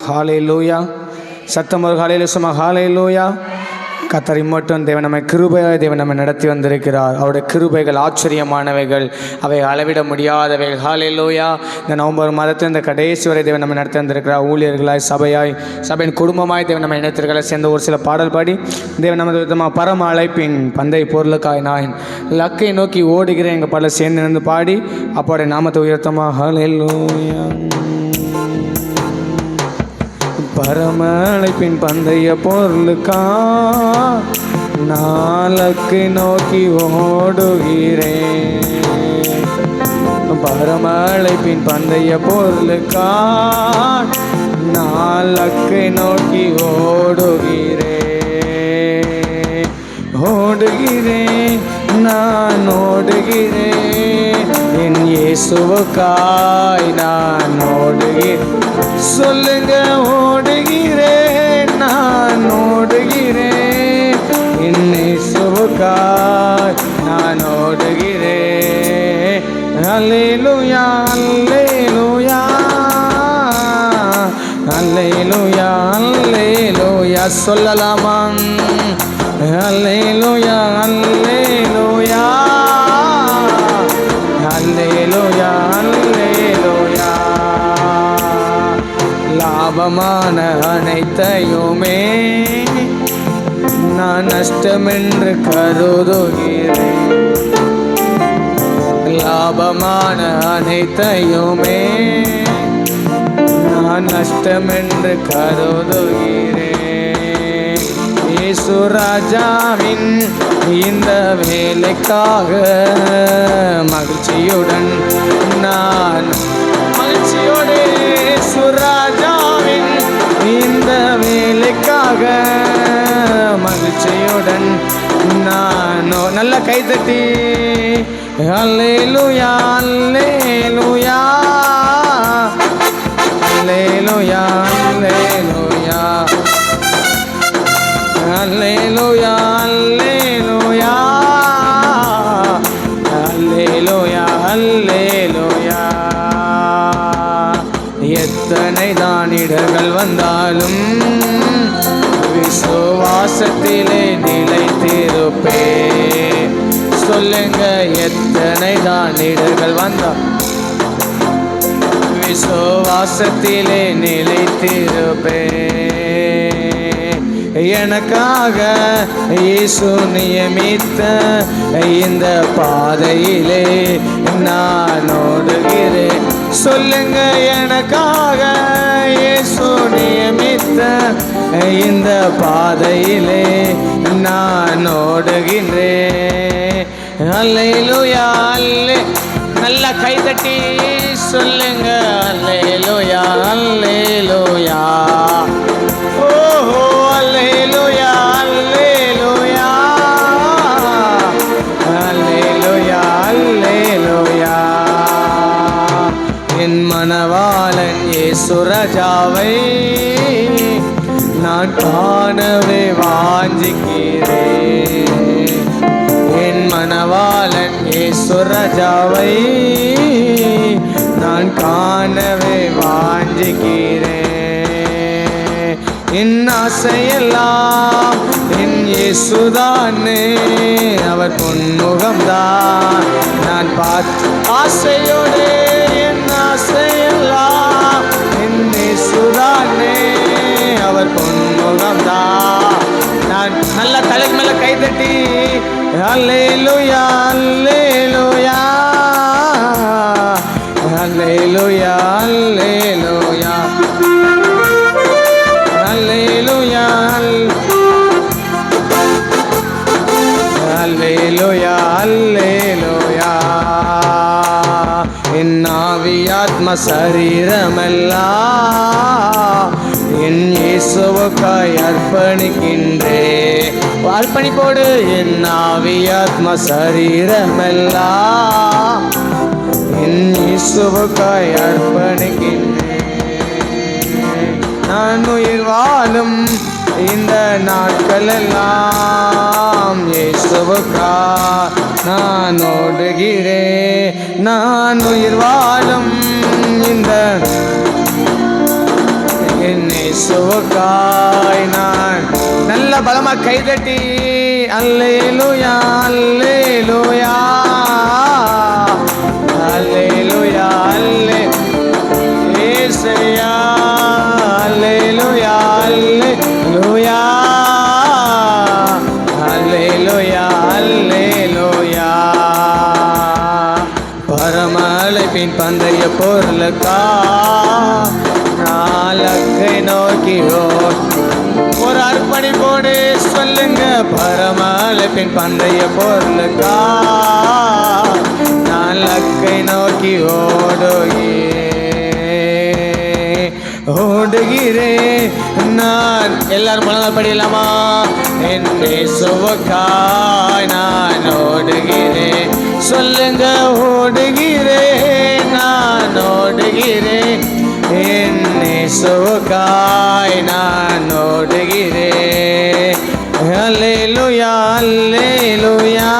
ஹalleluya. சத்தம் ஒரு ஹalleluya சும்மா ஹalleluya. கர்த்தர் மட்டும் தேவன் நம்மை கிருபையாய் தேவன் நம்மை நடத்தி வந்திருக்கிறார். அவருடைய கிருபைகள் ஆச்சரியமானவைகள், அவை அளவிட முடியாதவைகள். ஹalleluya. இந்த நவம்பர் மாதத்தில் இந்த கடைசி வரை தேவன் நம்மை நடத்தி வந்திருக்கிறார். ஊழியர்களாய் சபையின் குடும்பமாய் தேவன் நம்மை இணைத்திருக்கிறார். சேர்ந்த ஒரு சில பாடல் பாடி தேவன் நமது விதமாக பரம அழைப்பின் பந்தை பொருளுக்காய் நான் லக்கை நோக்கி ஓடுகிறேன் எங்கள் பாடலை சேர்ந்து நின்று பாடி அப்போடைய நாமத்தை உயர்த்தமா. ஹalleluya. பரம அழைப்பின் பந்தய பொருளுக்கா நாளக்கு நோக்கி ஓடுகிறேன். பரம அழைப்பின் பந்தய பொருளுக்கா நாளக்கு நோக்கி ஓடுகிறேன் நான் ஓடுகிறேன் என் இயேசுவுக்காய் நான் ஓடுகிறேன். சொல்லுங்க, ஓடுகிறேன் நான் ஓடுகிறேன் என் இயேசுவுக்காய் நான் ஓடுகிறேன். அல்லேலூயா அல்லேலூயா அல்லேலூயா அல்லேலூயா சொல்லலாமா? அல்லேலூயா அல்லேலூயா அல்லேலூயா அல்லேலூயா. லாபமான அனைத்தையுமே நான் நஷ்டமென்று கருதுகிறேன். லாபமான அனைத்தையுமே நான் நஷ்டமென்று கருதுகிறேன். இயேசு ராஜாவின் இந்த வேலைக்காக மகிழ்ச்சியுடன் நான் மகிழ்ச்சியோடு இயேசு ராஜாவின் இந்த வேலைக்காக மகிழ்ச்சியுடன் நான் நல்ல கைதட்டி அல்லேலூயா அல்லேலூயா அல்லேலூயா அல்லேலூயா அல்லேலூயா அல்லேலூயா அல்லேலூயா அல்லேலூயா. எத்தனை தான் இடர்கள் வந்தாலும் விசுவாசத்திலே நிலைத்திருப்பேன். சொல்லுங்க, எத்தனை தான் இடர்கள் வந்தாலும் விசுவாசத்திலே நிலைத்திருப்பேன். எனக்காக இயேசு நியமித்த இந்த பாதையிலே நான் ஓடுகிறேன். சொல்லுங்க, எனக்காக இயேசு நியமித்த இந்த பாதையிலே நான் ஓடுகின்றேன். அல்லேலூயா அல்லே நல்ல கைதட்டி சொல்லுங்க அல்லேலூயா அல்லேலூயா. ஓஹோ அல்லேலூயா அல்லேலூயா அல்லேலூயா அல்லேலூயா. என் மணவாளன் இயேசு ராஜாவை நான் காணவே வாஞ்சிக்கிறேன். என் மணவாளன் இயேசு ராஜாவை நான் காணவே வாஞ்சிக்கிறேன். என் ஆசையெல்லாம் என் இயேசுதானே, அவர் பொன்முகம்தான் நான் பார்த்து ஆசையோடு என் ஆசையெல்லாம் என் இயேசுதானே, அவர் பொன்முகம்தான் நான் நல்ல தலைக்கு மேல கைதட்டி அல்லேலூயா அல்லேலூயா அல்லேலூயா அல்லேலூயா அல்லேலூயா அல்லேலூயா அல்லேலூயா. என் ஆவி ஆத்ம சரீரமெல்லாம் என் இயேசுவுக்காய் அர்ப்பணிக்கின்றேன். அர்ப்பணிப்போடு என் ஆவி ஆத்ம சரீரமெல்லாம் என் இயேசுவுக்காய் அர்ப்பணிக்கின்றேன். நான் உயிர் வாழும் இந்த நாட்களெல்லாம் இயேசுவுக்காய் நான் ஓடுகிறேன். நான் உயிர் வாழும் இந்த என் இயேசுவுக்காய் நான் நல்ல பலமா கைதட்டி அல்லேலூயா அல்லேலூயா அல்லேலூயா அல்லே இயேசுயா அல்லேலூயா அல்லேலூயா அல்லேலூயா அல்லேலூயா பரமழைப்பின் பந்தய பொருளுக்கா நாளக்கை நோக்கியோ ஒரு அர்ப்பணிப்போடு சொல்லுங்க பரமழைப்பின் பந்தய பொருளுக்கா நாளக்கை நோக்கி ஓடுகிறேன் நான். எல்லாரும் மனதால் படிக்கலாமா? என் இயேசுவுக்காய் நான் ஓடுகிறேன். சொல்லுங்க ஓடுகிறேன் நான் ஓடுகிறேன். என் இயேசுவுக்காய் நான் ஓடுகிறேன். அல்லேலூயா அல்லேலூயா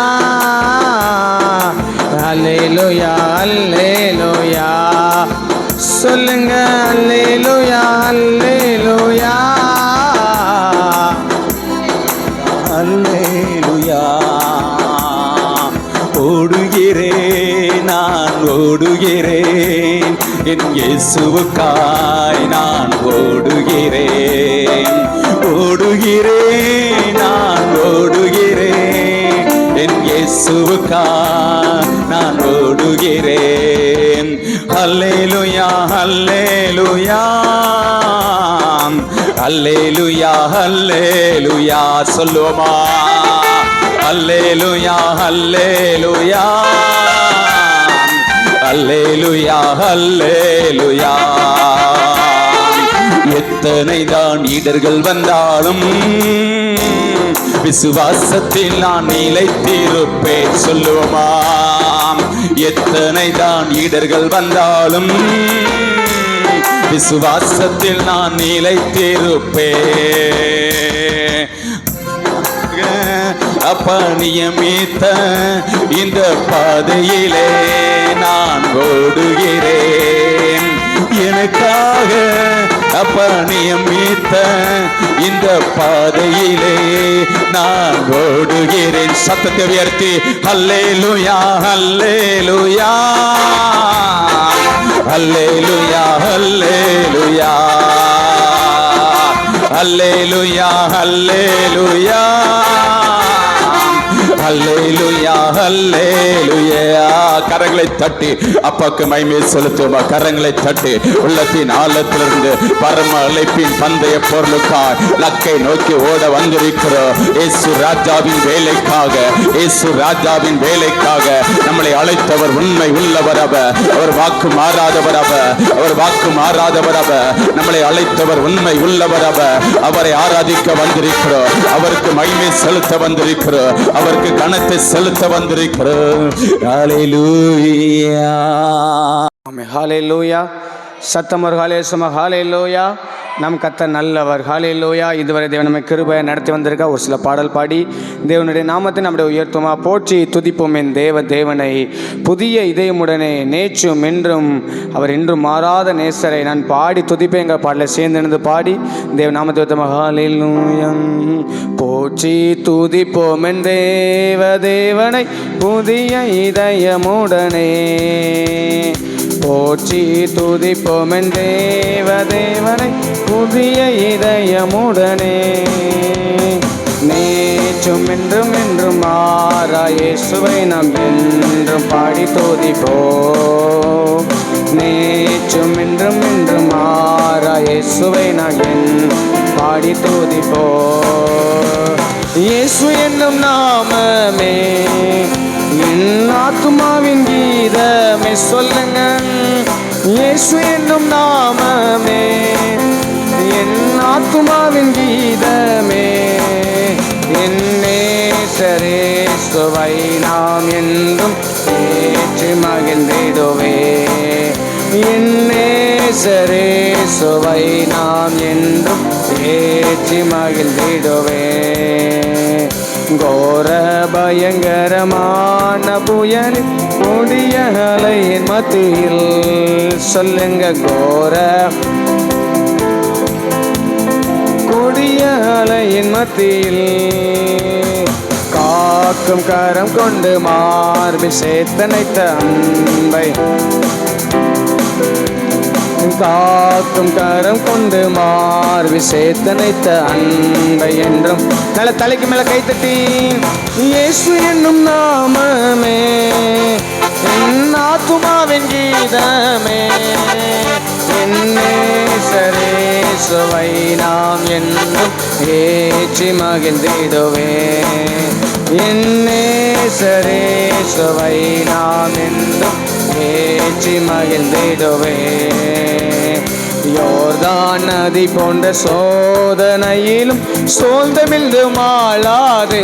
அல்லேலூயா அல்லேலூயா சொல்லுங்க அல்லேலூயா அல்லேலூயா அல்லேலூயா. ஓடுகிறேன் நான் ஓடுகிறேன், என் இயேசுவுக்காய் நான் ஓடுகிறேன். ஓடுகிறேன் நான் ஓடுகிறேன், என் இயேசுவுக்காய் நான் ஓடுகிறேன். அல்லேலூயா அல்லேலூயா அல்லேலூயா அல்லேலூயா சொல்லுவோமா? அல்லேலூயா அல்லேலூயா அல்லேலூயா அல்லேலூயா. எத்தனை தான் இடர்கள் வந்தாலும் விசுவாசத்தில் நான் நிலைத்திருப்பேன் சொல்லுவோமா? எத்தனை தான் இடர்கள் வந்தாலும் விசுவாசத்தில் நான் நிலைத்திருப்பேன். அப்பா நியமித்த இந்த பாதையிலே நான் ஓடுகிறேன். எனக்காக அப்பா நியமித்த இந்த பாதையிலே நான் ஓடுகிறேன். சத்தத்தை உயர்த்தி அல்லேலூயா அல்லேலூயா அல்லேலூயா அல்லேலூயா அல்லேலூயா அல்லேலூயா அல்லேலூயா அல்லேலூயா. கரங்களை தட்டி அப்பாக்கு மகிமை செலுத்துவோமா? கரங்களை தட்டி உள்ளத்தின் ஆழத்திலிருந்து பரம அழைப்பின் பந்தய பொருளுக்காய் லக்கை நோக்கி ஓட வந்திருக்கிறோம். இயேசு ராஜாவின் வேலைக்காக, இயேசு ராஜாவின் வேலைக்காக நம்மளை அழைத்தவர் உண்மை உள்ளவர். அவர் வாக்கு மாறாதவர். அவர் வாக்கு மாறாதவர். நம்மளை அழைத்தவர் உண்மை உள்ளவர். அவரை ஆராதிக்க வந்திருக்கிறோம். அவருக்கு மகிமை செலுத்த வந்திருக்கிறோம். அவருக்கு கணத்தை செலுத்த வந்திருக்கிறோம். ஹல்லேலூயா ஆமென். ஹல்லேலூயா. சத்தம் ஒரு ஹல்லேலூயா. ஹல்லேலூயா. நம் கர்த்தர் நல்லவர். ஹல்லேலூயா. இதுவரை தேவன் நம்மை கிருபையை நடத்தி வந்திருக்கா. ஒரு சில பாடல் பாடி தேவனுடைய நாமத்தை நம்முடைய உயர்த்துமா. போற்றி துதிப்போம் என் தேவனை புதிய இதயமுடனே நேற்றும் என்றும் அவர் இன்றும் மாறாத நேசரை நான் பாடி துதிப்பேன். எங்கள் பாடலை சேர்ந்து பாடி தேவ நாமத்தை உயர்த்துமா. ஹல்லேலூயா. போற்றி துதிப்போம் என் தேவனை புதிய இதயமுடனே. போற்றி துதிப்போம் என் தேவனை புதிய இதயமுடனே. நேற்றும் என்றும் என்றும் மாறா இயேசுவை நாம் என்றும் பாடி துதிப்போம். நேற்றும் என்றும் என்றும் மாறா இயேசுவை நாம் பாடி துதிப்போம். இயேசு என்னும் நாமமே என் ஆத்துமாவின் கீதமே. சொல்லுங்க இயேசு என்னும் நாமமே என் ஆத்துமாவின் கீதமே. என் நேசரேசுவை நாம் என்றும் ஏற்றி மகிழ்ந்திடுவே. என் நேசரேசுவை நாம் என்றும் ஏற்றி மகிழ்ந்திடுவே. கோர பயங்கரமான புயலில் கொடிய அலையின் மத்தியில் சொல்லுங்க கோர மத்தியில் காக்கும் கரம் கொண்டு மார்பில் சேர்த்தனைத்த அன்பை காக்கும் கரம் கொண்டு மார்பில் சேர்த்தனைத்த அன்பை என்றும் நல்ல தலைக்கு மேல கைத்தட்டி இயேசு என்னும் நாமமே என் ஆத்துமாவின் கீதமே நேசரேசுவை நாம் என்றும் ஏற்றி மகிழ்ந்திடுவே என் நேசரேசுவை நாம் என்றும் ஏற்றி மகிழ்ந்திடுவே யோர்தான் நதி போன்ற சோதனையிலும் சோர்ந்தமிழ்ந்து மாளாதே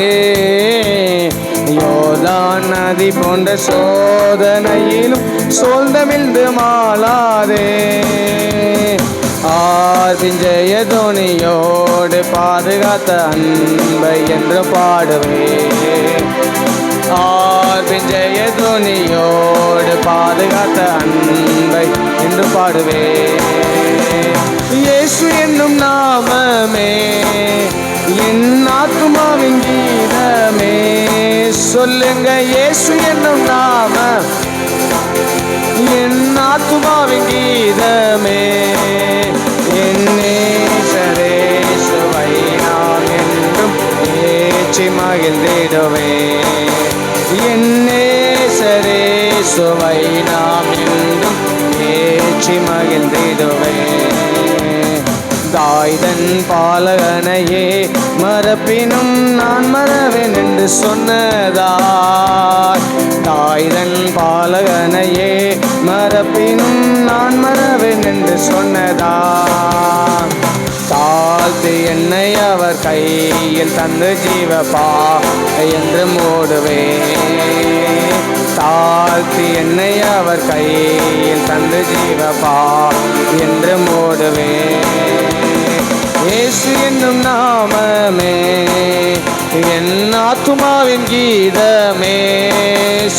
யோர்தான் நதி போன்ற சோதனையிலும் சோர்ந்தமிழ்ந்து மாளாதே ஆர்பின் ஜெயதோனியோடு பாதுகாத்த அன்பை என்று பாடுவே ஆர்பின் ஜெயதோனியோடு பாதுகாத்த அன்பை என்று பாடுவே இயேசு என்னும் நாமமே என் ஆத்துமாவின் கீதமே சொல்லுங்க இயேசு என்னும் நாமம் என் ஆத்துமாவின் கீதமே என் நேசரேசுவை நாம் என்றும் ஏற்றி மகிழ்ந்திடுவே என் நேசரேசுவை நாம் என்றும் ஏற்றி மகிழ்ந்திடுவே தாய்தன் பாலகனையே மறப்பினும் நான் மறவேன் என்று சொன்னதாய் தாய்தன் பாலகனையே மறப்பினும் நான் மறவேன் என்று சொன்னதாய் தாழ்த்து என்னை அவர் கையில் தந்து ஜீவப்பா என்று மூடுவே தாழ்த்து என்னை அவர் கையில் தந்து ஜீவப்பா என்று மூடுவே இயேசு என்னும் நாமமே என் ஆத்துமாவின் கீதமே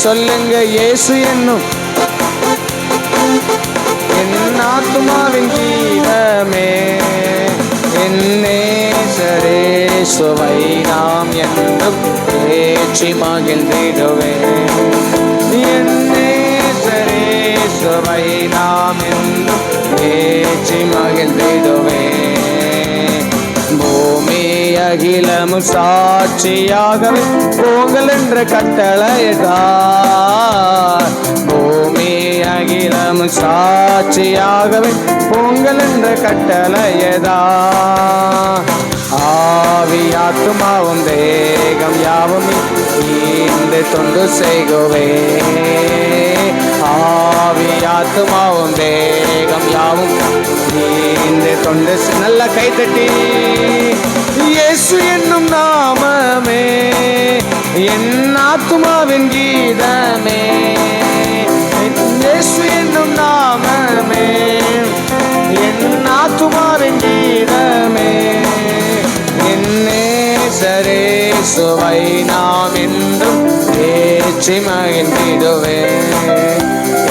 சொல்லுங்க இயேசு என்னும் என் ஆத்துமாவின் கீதமே என் நேசரேசுவை நாம் என்றும் ஏற்றி மகிழ்ந்திடுவே என் நேசரேசுவை நாம் என்றும் ஏற்றி மகிழ்ந்திடுவே பூமி அகிலமும் சாட்சியாகவே போங்கள் என்ற கட்டளையிட்டார் பூமி அகிலமும் சாட்சியாகவே போங்கள் என்ற கட்டளையதார் ஆவி ஆத்துமாவும் தேகம் யாவும் இந்த தொண்டு செய்குவே ஆவி ஆத்துமாவும் தேகம் யாவும் இந்த தொண்டு நல்ல கைத்தட்டி இயேசு என்னும் நாமமே என் ஆத்துமாவின் கீதமே இயேசு என்னும் நாமமே என் ஆத்துமாவின் கீதமே என் நேசரேசுவை நாம் என்றும் ஏற்றி மகிழ்ந்திடுவே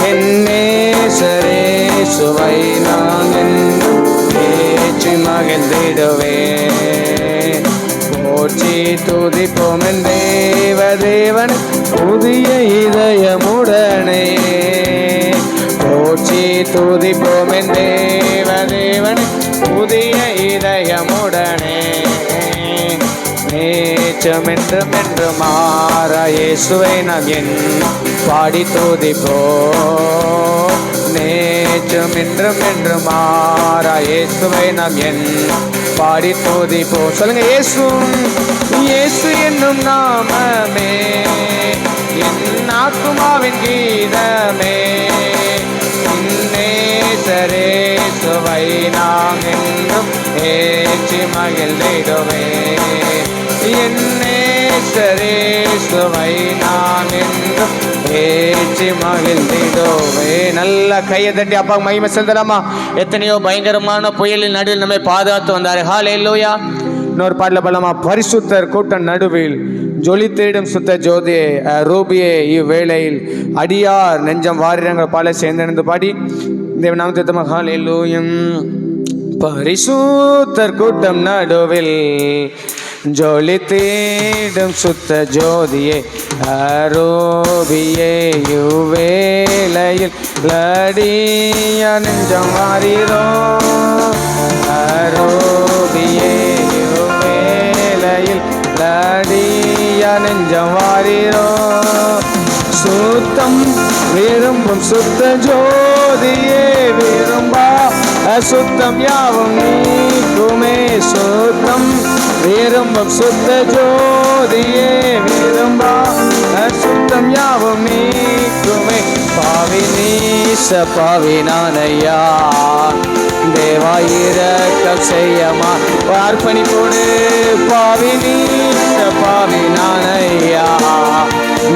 என் நேசரேசுவை நாம் என்றும் ஏற்றி மகிழ்ந்திடுவே போற்றி துதிப்போம் என் தேவன் புதிய இதயமுடனே போற்றி துதிப்போம் என் தேவன் புதிய இதயமுடனே நேற்றம் என்றும் என்று மாற இயேசுவை நாம் என் பாடி துதிப்போம் நேற்றம் என்றும் என்று மாற இயேசுவை நாம் என் பாடி துதிப்போம் சொல்லுங்க இயேசு இயேசு என்னும் நாமமே என் ஆத்துமாவின் கீதமே நேசரேசுவை நாம் என்றும் ஏற்றி மகிழ்ந்திடுவே என் நேசரேசுவை நாம் என்றும் ஏற்றி மகிழ்ந்திடுவே நல்ல கையை தட்டி அப்பா மகிமை செலுத்தலாமா எத்தனையோ பயங்கரமான புயலின் நடுவில் நம்மை பாதுகாத்து வந்தார் ஹல்லேலூயா இன்னொரு பாடல பலமா பரிசுத்தர் கூட்டம் நடுவில் ஜொலி தேடும் சுத்த ஜோதியே ரூபியே இவ்வேளையில் அடியார் நெஞ்சம் வாரிரங்கள் பால சேர்ந்து பாடி தேவ நாமத்தை ஹல்லேலூயா பரிசுத்தர் கூட்டம் நடுவில் ஜொலி தேடும் சுத்த ஜோதியே அரூபியே யுவேலையில் லடிய நெஞ்சம் வாரீரோ அரூபியே யுவேலையில் லடிய நெஞ்சம் வாரீரோ சுத்தம் விரும்பும் சுத்த ஜோதியே விரும்பா அசுத்தம் யாவும் நீக்குமே சுத்தம் விரும்பும் சுத்த ஜோதியே விரும்பா அசுத்தம் யாவும் நீக்குமே பாவி நீச பாவி நானையா தேவா இரக்கம் செய்யமா அர்ப்பணிப்போடு பாவி நீச பாவி நானையா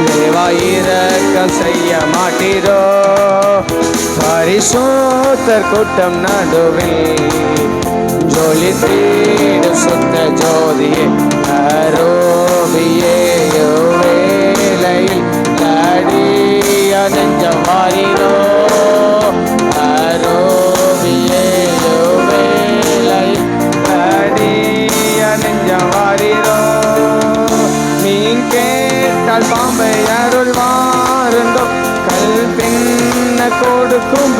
தேவா இரக்கம் செய்ய மாட்டீரோ பரிசுத்தர் கூட்டம் நடுவில் ஜொலி தேடும் சுத்த ஜோதியே அரூபியே யுவேலையில் லடிய நெஞ்சம் வாரீரோ அரூபியே யுவேலையில் லடிய நெஞ்சம் வாரீரோ மீன் கேட்டால் பாம்பை அருள்வாருண்டோ கல் பின்ன கொடுக்கும்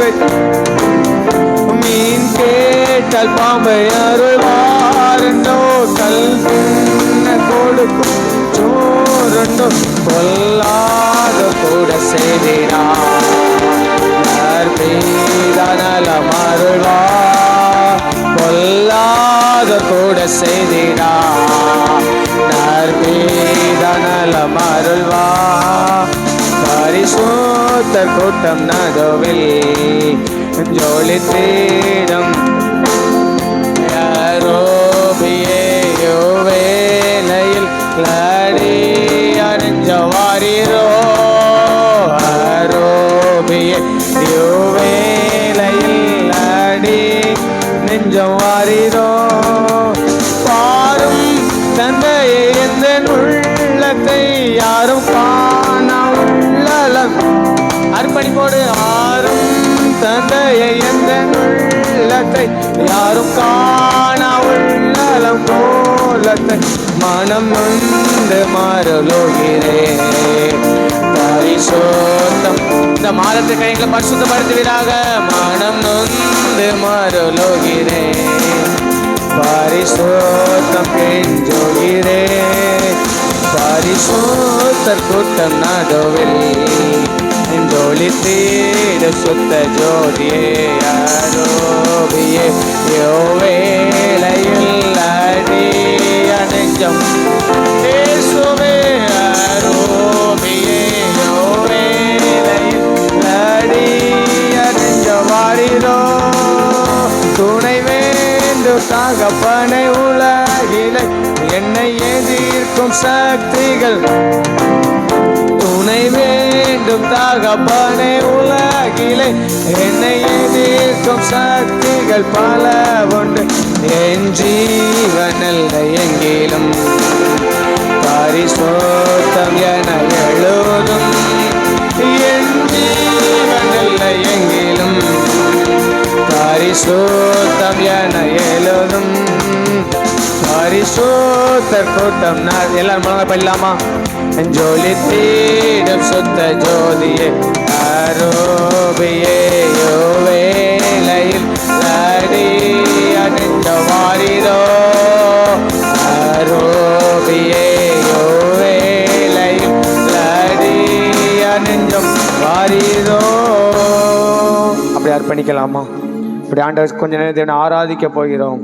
மீன் கேட்டால் பாம்பை அருள்வாருண்டோ கல் பின்ன கொடுக்கும் சோருண்டோ கொல்லாத கூட செய்தினார் நலம் அருள்வா கொல்லாத கூட செய்தினார் நலம் அருள்வா பரிசுத்தர் கூட்டம் நடுவில் ஜொலி தேடும் அரூபியே யுவேலையில் லடிய நெஞ்சம் வாரீரோ அரூபியே யுவேலையில் லடி நெஞ்சம் வாரீரோ பாரும் தந்தையே எந்த உள்ளத்தை யாரும் காண உள்ளலம் அர்ப்பணிப்போடு ஆறும் தந்தையை எந்த உள்ளத்தை யாரும் காண உள்ளலம் கோலத்தை மனம் நொந்து மருளுகிறே பரிசுத்தம் இந்த மாதத்தை கைகளை பரிசுத்தப்படுத்துவீராக மனம் நொந்து மருளுகிறே பரிசுத்தம் கெஞ்சுகிறே பரிசுத்தர் கூட்டம் நடுவில் ஜொலி தேடும் சுத்த ஜோதியே அரூபியே யுவேலையில் லடிய நெஞ்சம் இயேசுவே அரூபியே யுவேலையில் லடிய நெஞ்சம் வாரீரோ துணை வேண்டும் தகப்பனை உலகிலே என்னை எதிர்க்கும் சக்திகள் துணை வேண்டும் தகப்பனை உலகிலே என்னை எதிர்க்கும் சக்திகள் பல உண்டு என் ஜீவனல்ல எங்கிலும் பரிசுத்தம் என எழுதும் என் ஜீவனல்ல எங்கிலும் பரிசுத்தம் என எழுதும் பரிசுத்தர் கூட்டம் எல்லாரும் முழங்க பண்ணலாமா ஜொலி தேடும் சுத்த ஜோதியே அரூபியே யுவேலையில் லடிய நெஞ்சம் வாரீரோ அரூபியே யுவேலையில் லடிய நெஞ்சம் வாரீரோ அப்படி அர்ப்பணிக்கலாமா இப்படி ஆண்டவர் கொஞ்ச நேரம் தேவனை ஆராதிக்க போகிறோம்.